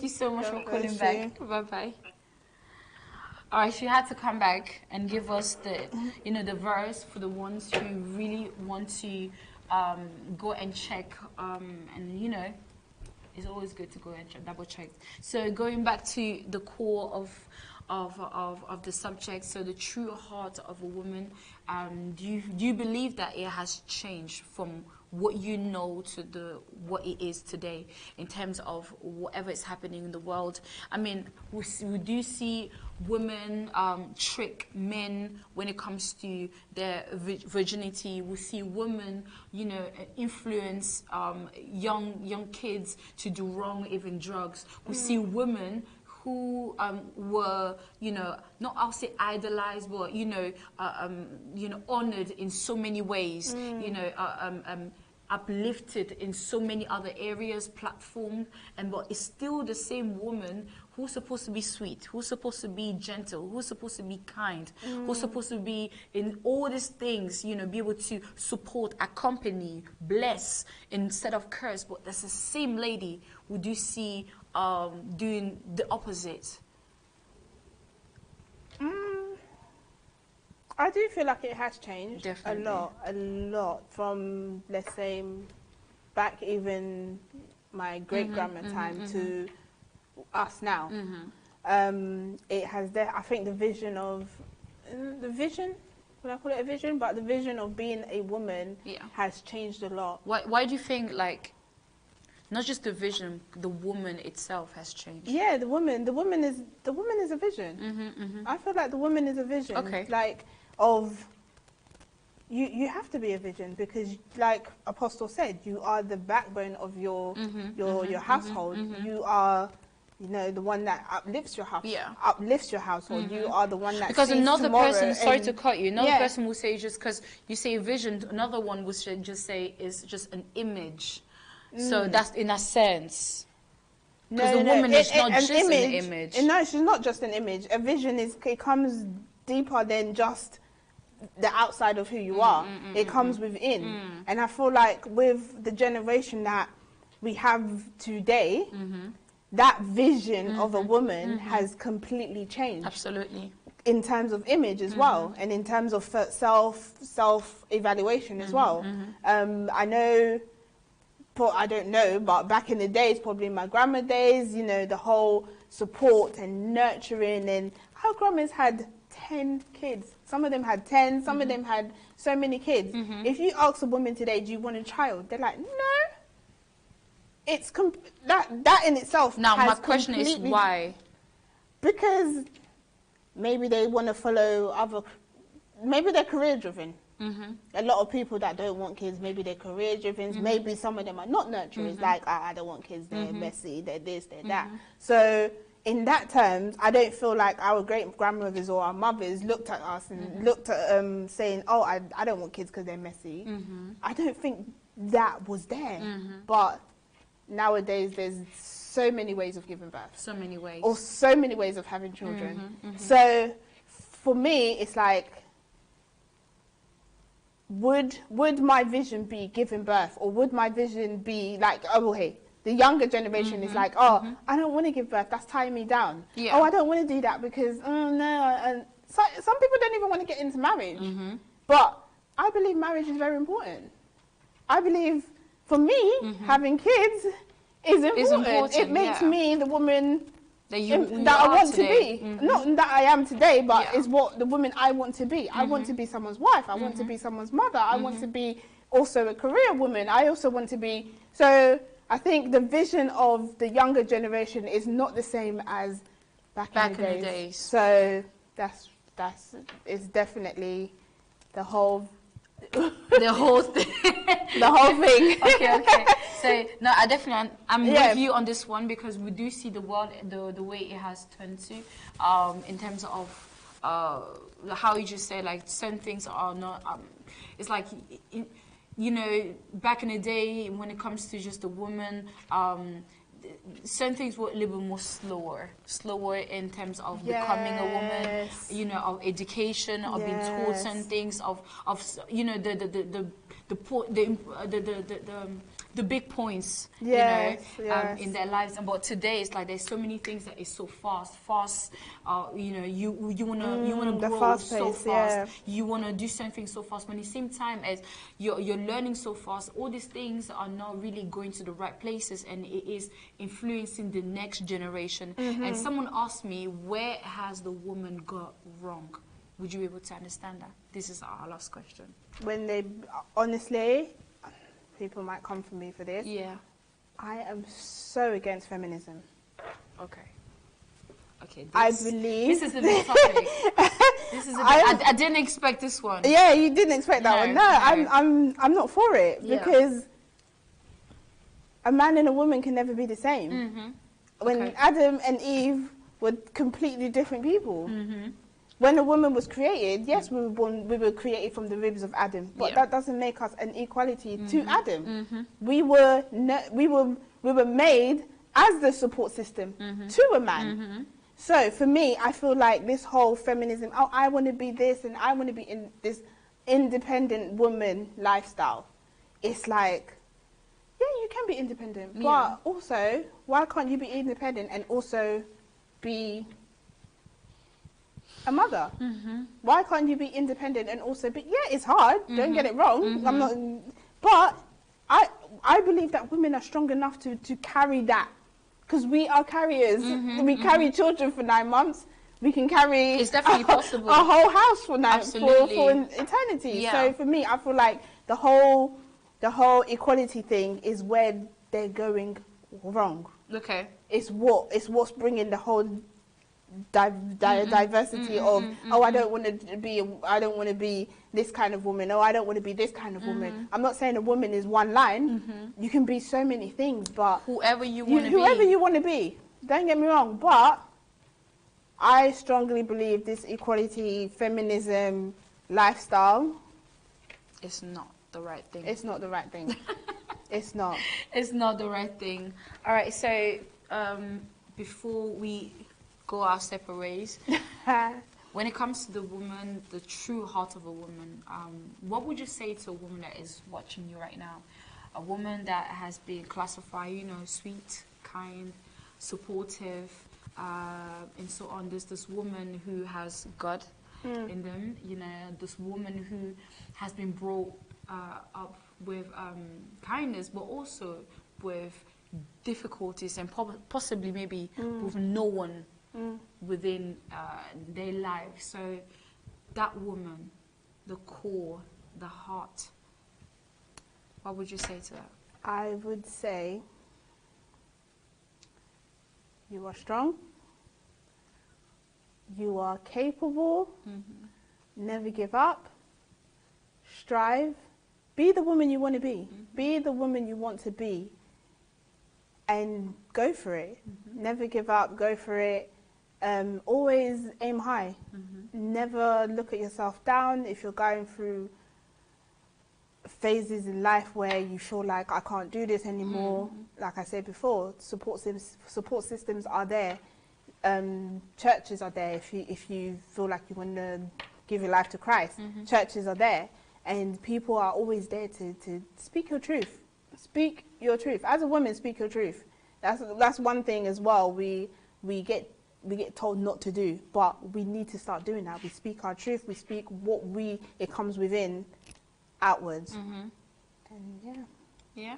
you so much for calling back. Bye-bye. All right, she had to come back and give us the, you know, the verse for the ones who really want to go and check, and, you know, it's always good to go and double check. So going back to the core of the subject, so the true heart of a woman, do you believe that it has changed from what you know to what it is today in terms of whatever is happening in the world? I mean, we do see women trick men when it comes to their virginity. We see women, you know, influence young kids to do wrong, even drugs. We see women who were, you know, not I'll say idolized, but, you know, honored in so many ways, you know, uplifted in so many other areas, platformed, but it's still the same woman who's supposed to be sweet, who's supposed to be gentle, who's supposed to be kind, who's supposed to be in all these things, you know, be able to support, accompany, bless instead of curse. But that's the same lady we do see doing the opposite.
I do feel like it has changed
Definitely.
a lot from, let's say, back even my great-grandma time to us now. It has, I think the vision, would I call it a vision? But the vision of being a woman has changed a lot.
Why do you think, like, not just the vision, the woman itself has changed?
Yeah, the woman is a vision. I feel like the woman is a vision.
Okay.
Like, you have to be a vision because, like Apostle said, you are the backbone of your household. You are you know, the one that uplifts your house,
Yeah.
uplifts your household. You are the one that
because
sees
another
tomorrow
person, sorry
and-
to cut you, another
Yeah.
person will say just because you say vision, another one will just say is just an image. So that's in a sense. Because the woman is not just an image.
No, she's not just an image. A vision it comes deeper than just the outside of who you are. It comes within. And I feel like with the generation that we have today, that vision of a woman has completely changed.
Absolutely.
In terms of image as well, and in terms of self-evaluation as well. I know, I don't know, but back in the days, probably in my grandma days, you know, the whole support and nurturing, and our grandmas had 10 kids. Some of them had 10, some of them had so many kids. If you ask a woman today, do you want a child? They're like, no. It's that in itself.
Now,
has
my question is why?
Because maybe they want to follow maybe they're career driven. A lot of people that don't want kids, maybe they're career driven. Maybe some of them are not nurturers, like, oh, I don't want kids, they're messy, they're this, they're that. So in that terms, I don't feel like our great grandmothers or our mothers looked at us and looked at saying, oh, I don't want kids because they're messy. I don't think that was there. But nowadays, there's so many ways of giving birth.
So many ways.
Or so many ways of having children. So for me, it's like, would my vision be giving birth? Or would my vision be like, oh, hey, the younger generation is like, oh, I don't want to give birth. That's tying me down.
Yeah.
Oh, I don't want to do that because, oh, no. And so, some people don't even want to get into marriage. But I believe marriage is very important. I believe, for me, having kids is important. It makes me the woman that I want today. To be. Not that I am today, but is what the woman I want to be. I want to be someone's wife. I want to be someone's mother. I want to be also a career woman. I also want to be... So I think the vision of the younger generation is not the same as back in the days. So that's it's definitely the whole...
the whole thing.
The whole thing.
Okay. So no, I'm with you on this one, because we do see the world the way it has turned to, in terms of how you just say, like, certain things are not. It's like, you know, back in the day when it comes to just a woman, certain things were a little bit more slower in terms of becoming a woman, you know, of education, of being taught certain things, of you know, the big points, you know, in their lives. But today it's like there's so many things that is so fast. You know, you wanna grow so fast. You wanna do something so fast. But at the same time as you're learning so fast, all these things are not really going to the right places, and it is influencing the next generation. And someone asked me, where has the woman got wrong? Would you be able to understand that? This is our last question. When they, honestly, people might come for me for this. Yeah. I am so against feminism. Okay. I believe... This is a big topic. I didn't expect this one. Yeah, you didn't expect that one. No, I'm not for it, because a man and a woman can never be the same. When Adam and Eve were completely different people. When a woman was created, yes, we were created from the ribs of Adam, but that doesn't make us an equality to Adam. We were made as the support system to a man. So for me, I feel like this whole feminism, oh, I want to be this and I want to be in this independent woman lifestyle. It's like, yeah, you can be independent, but also, why can't you be independent and also be a mother? Why can't you be independent and also be... Yeah, it's hard, don't get it wrong. I'm not... But I believe that women are strong enough to carry that. Because we are carriers. We carry children for 9 months. We can carry... It's definitely possible. A whole house for eternity. So for me, I feel like the whole equality thing is where they're going wrong. Okay. It's what's bringing the whole... diversity of I don't want to be this kind of woman, I don't want to be this kind of woman. I'm not saying a woman is one line. You can be so many things, but whoever you want to be,
Don't get me wrong, but I strongly believe this equality, feminism lifestyle.
It's not the right thing.
It's not the right thing. It's not.
It's not the right thing. All right, so before we go our separate ways, when it comes to the woman, the true heart of a woman, what would you say to a woman that is watching you right now? A woman that has been classified, you know, sweet, kind, supportive, and so on. There's this woman who has God in them, you know, this woman who has been brought up with kindness, but also with difficulties and possibly maybe with no one within their life. So that woman, the core, the heart, what would you say to that?
I would say you are strong, you are capable, never give up, strive, be the woman you want to be, be the woman you want to be, and go for it. Never give up, go for it. Always aim high. Never look at yourself down. If you're going through phases in life where you feel like I can't do this anymore, like I said before, support systems are there. Churches are there if you feel like you want to give your life to Christ. Churches are there, and people are always there to speak your truth. Speak your truth. As a woman, speak your truth. That's one thing as well. We get told not to do, but we need to start doing that. We speak our truth. We speak what it comes within, outwards. And yeah.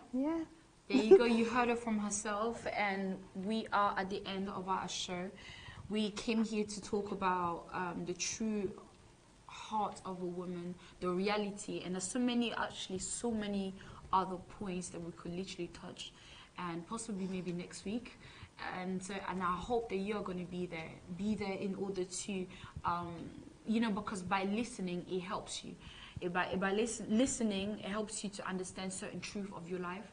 There you go. You heard it from herself, and we are at the end of our show. We came here to talk about the true heart of a woman, the reality, and there's so many other points that we could literally touch, and possibly maybe next week. And I hope that you're going to be there in order to, because by listening, it helps you. By listening, it helps you to understand certain truth of your life.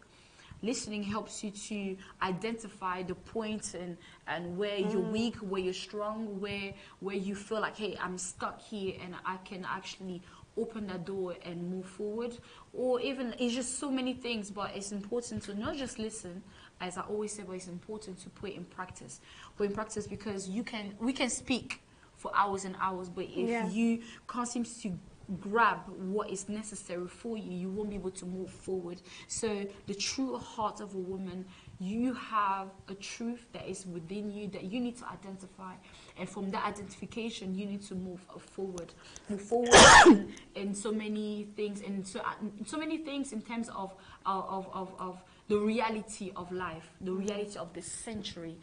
Listening helps you to identify the points and where you're weak, where you're strong, where you feel like, hey, I'm stuck here and I can actually open that door and move forward. Or even, it's just so many things, but it's important to not just listen, as I always say, but it's important to put it in practice. Put in practice, because we can speak for hours and hours, but if you can't seem to grab what is necessary for you, you won't be able to move forward. So the true heart of a woman, you have a truth that is within you that you need to identify, and from that identification you need to move forward in so many things, and so many things in terms of the reality of life, the reality of this century,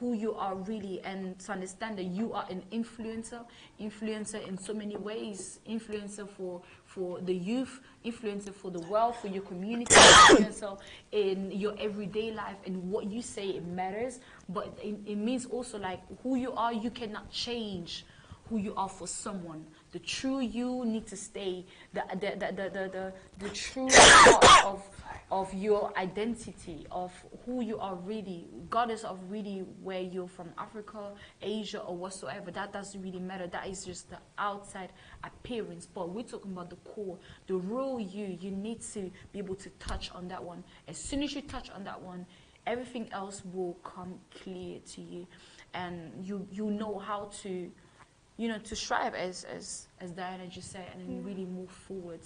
who you are really, and to understand that you are an influencer in so many ways, influencer for the youth, influencer for the world, for your community, influencer in your everyday life, and what you say, it matters, but it means also like who you are, you cannot change who you are for someone. The true you need to stay, the true part of your identity, of who you are really, regardless of really where you're from, Africa, Asia, or whatsoever. That doesn't really matter. That is just the outside appearance. But we're talking about the core, the real you. You need to be able to touch on that one. As soon as you touch on that one, everything else will come clear to you, and you know how to, to strive, as Diana just said, and really move forward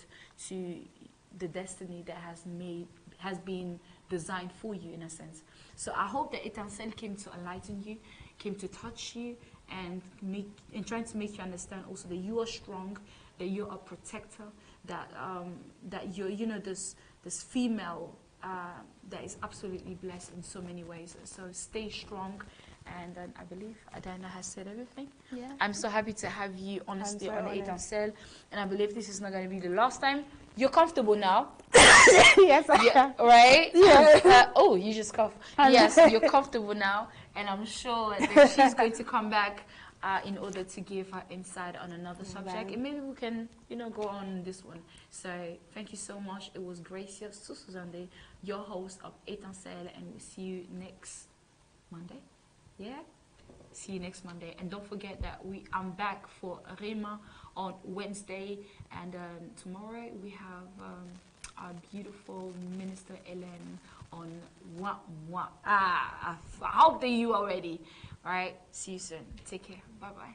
to the destiny that has been designed for you, in a sense. So I hope that ETINCELLE came to enlighten you, came to touch you, and trying to make you understand also that you are strong, that you're a protector, that you're this female that is absolutely blessed in so many ways. So stay strong. And I believe Adana has said everything.
Yeah.
I'm so happy to have you, honestly, on
ETINCELLE.
And I believe this is not going to be the last time. You're comfortable now.
Yes, I am.
Right?
Yeah.
Oh, you just coughed. Yes, you're comfortable now. And I'm sure that she's going to come back in order to give her insight on another subject. And maybe we can, go on this one. So thank you so much. It was Gracia, Susuzande, your host of ETINCELLE, and we'll see you next Monday. Yeah. See you next Monday. And don't forget that I'm back for Rema on Wednesday. And tomorrow we have our beautiful Minister Ellen on Wah. I hope that you are ready. All right. See you soon. Take care. Bye-bye.